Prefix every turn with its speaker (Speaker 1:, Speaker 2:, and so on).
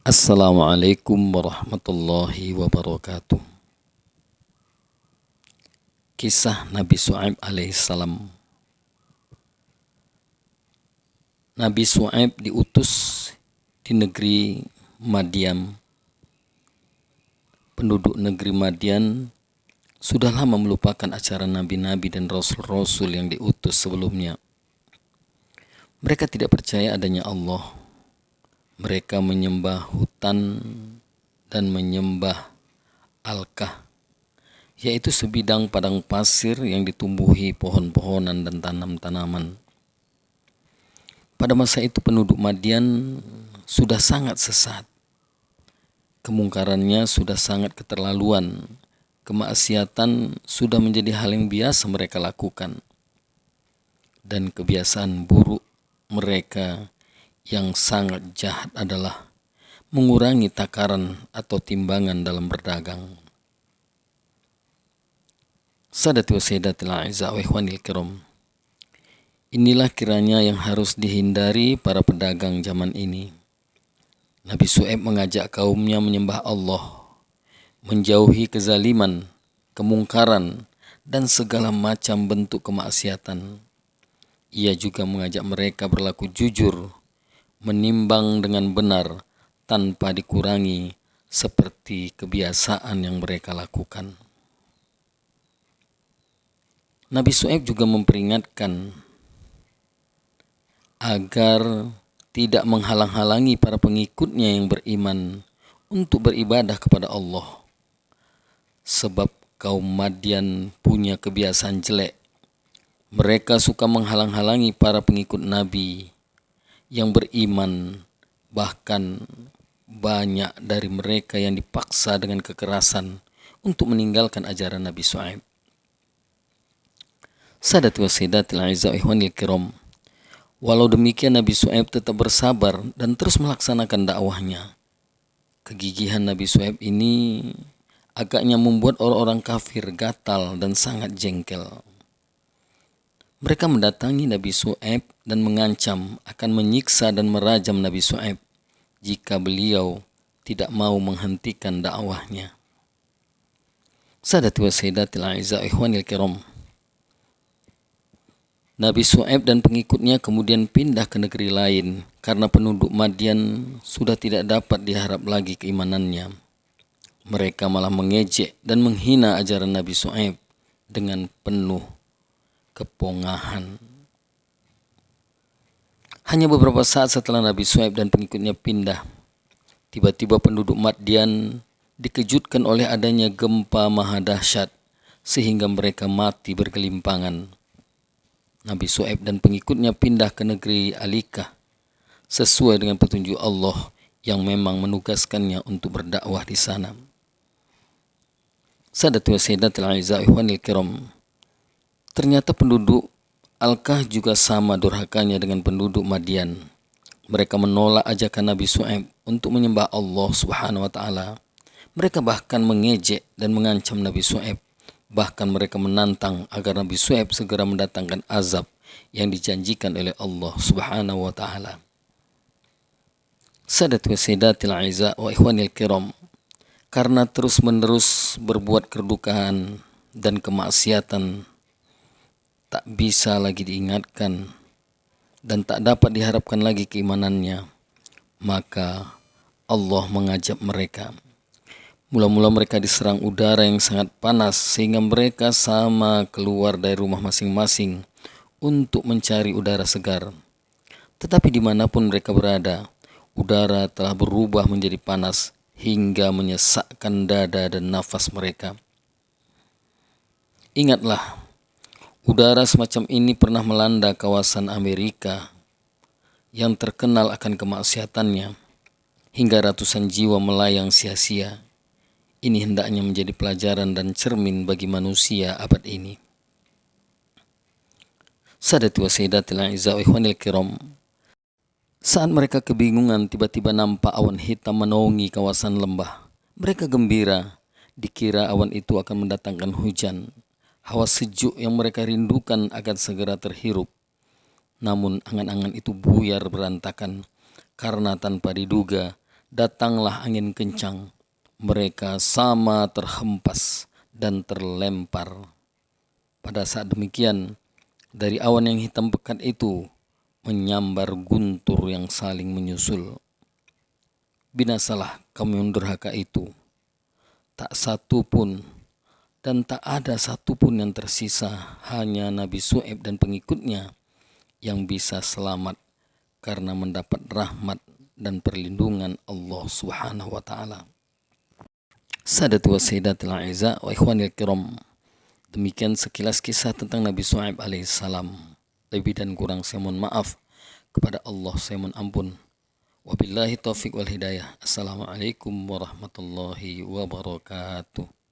Speaker 1: Assalamualaikum warahmatullahi wabarakatuh. Kisah Nabi Syuaib alaihissalam. Nabi Syuaib diutus di negeri Madian. Penduduk negeri Madian sudah lama melupakan acara nabi-nabi dan rasul-rasul yang diutus sebelumnya. Mereka tidak percaya adanya Allah. Mereka menyembah hutan dan menyembah alkah, yaitu sebidang padang pasir yang ditumbuhi pohon-pohonan dan tanam-tanaman. Pada masa itu penduduk Madian sudah sangat sesat. Kemungkarannya sudah sangat keterlaluan. Kemaksiatan sudah menjadi hal yang biasa mereka lakukan. Dan kebiasaan buruk mereka yang sangat jahat adalah mengurangi takaran atau timbangan dalam berdagang. Sadati wa sayyidatil a'izza wa ikhwanil kiram. Inilah kiranya yang harus dihindari para pedagang zaman ini. Nabi Syuaib mengajak kaumnya menyembah Allah, menjauhi kezaliman, kemungkaran, dan segala macam bentuk kemaksiatan. Ia juga mengajak mereka berlaku jujur, menimbang dengan benar tanpa dikurangi seperti kebiasaan yang mereka lakukan. Nabi Syuaib juga memperingatkan agar tidak menghalang-halangi para pengikutnya yang beriman untuk beribadah kepada Allah. Sebab kaum Madian punya kebiasaan jelek. Mereka suka menghalang-halangi para pengikut Nabi yang beriman, bahkan banyak dari mereka yang dipaksa dengan kekerasan untuk meninggalkan ajaran Nabi Syuaib. Sadati wa sayyidatil a'izza wa ikhwanil kiram. Walau demikian Nabi Syuaib tetap bersabar dan terus melaksanakan dakwahnya. Kegigihan Nabi Syuaib ini agaknya membuat orang-orang kafir gatal dan sangat jengkel. Mereka mendatangi Nabi Syuaib dan mengancam akan menyiksa dan merajam Nabi Syuaib jika beliau tidak mau menghentikan dakwahnya. Sadati wa sayyidatil a'izza wa ikhwanil kiram. Nabi Syuaib dan pengikutnya kemudian pindah ke negeri lain karena penduduk Madian sudah tidak dapat diharap lagi keimanannya. Mereka malah mengejek dan menghina ajaran Nabi Syuaib dengan penuh kepongahan. Hanya beberapa saat setelah Nabi Syuaib dan pengikutnya pindah, tiba-tiba penduduk Madian dikejutkan oleh adanya gempa maha dahsyat sehingga mereka mati bergelimpangan. Nabi Syuaib dan pengikutnya pindah ke negeri Alikah sesuai dengan petunjuk Allah yang memang menugaskannya untuk berdakwah di sana. Sadati wa sayyidatil a'izza wa ikhwanil kiram. Ternyata penduduk Alkah juga sama durhakanya dengan penduduk Madian. Mereka menolak ajakan Nabi Syuaib untuk menyembah Allah Subhanahu wa taala. Mereka bahkan mengejek dan mengancam Nabi Syuaib. Bahkan mereka menantang agar Nabi Syuaib segera mendatangkan azab yang dijanjikan oleh Allah Subhanahu wa taala. Sadati wa sayyidatil a'izza wa ikhwanil kiram. Karena terus-menerus berbuat kedukaan dan kemaksiatan, tak bisa lagi diingatkan dan tak dapat diharapkan lagi keimanannya, maka Allah mengajak mereka. Mula-mula mereka diserang udara yang sangat panas sehingga mereka sama keluar dari rumah masing-masing untuk mencari udara segar. Tetapi dimanapun mereka berada, udara telah berubah menjadi panas hingga menyesakkan dada dan nafas mereka. Ingatlah, udara semacam ini pernah melanda kawasan Amerika yang terkenal akan kemaksiatannya hingga ratusan jiwa melayang sia-sia. Ini hendaknya menjadi pelajaran dan cermin bagi manusia abad ini. Sadati wa sayyidatil a'izza wa ikhwanil kiram. Saat mereka kebingungan, tiba-tiba nampak awan hitam menaungi kawasan lembah. Mereka gembira, dikira awan itu akan mendatangkan hujan. Hawa sejuk yang mereka rindukan akan segera terhirup. Namun angan-angan itu buyar berantakan karena tanpa diduga datanglah angin kencang. Mereka sama terhempas dan terlempar. Pada saat demikian, dari awan yang hitam pekat itu menyambar guntur yang saling menyusul. Binasalah kaum yang durhaka itu. Tak satu pun dan tak ada satu pun yang tersisa, hanya Nabi Syuaib dan pengikutnya yang bisa selamat karena mendapat rahmat dan perlindungan Allah Subhanahu wa taala. Sadatu wa sayyidatil a'izza wa ikhwanil kiram. Demikian sekilas kisah tentang Nabi Syuaib alaihissalam. Lebih dan kurang saya mohon maaf. Kepada Allah saya mohon ampun. Wabillahi taufiq wal hidayah. Assalamualaikum warahmatullahi wabarakatuh.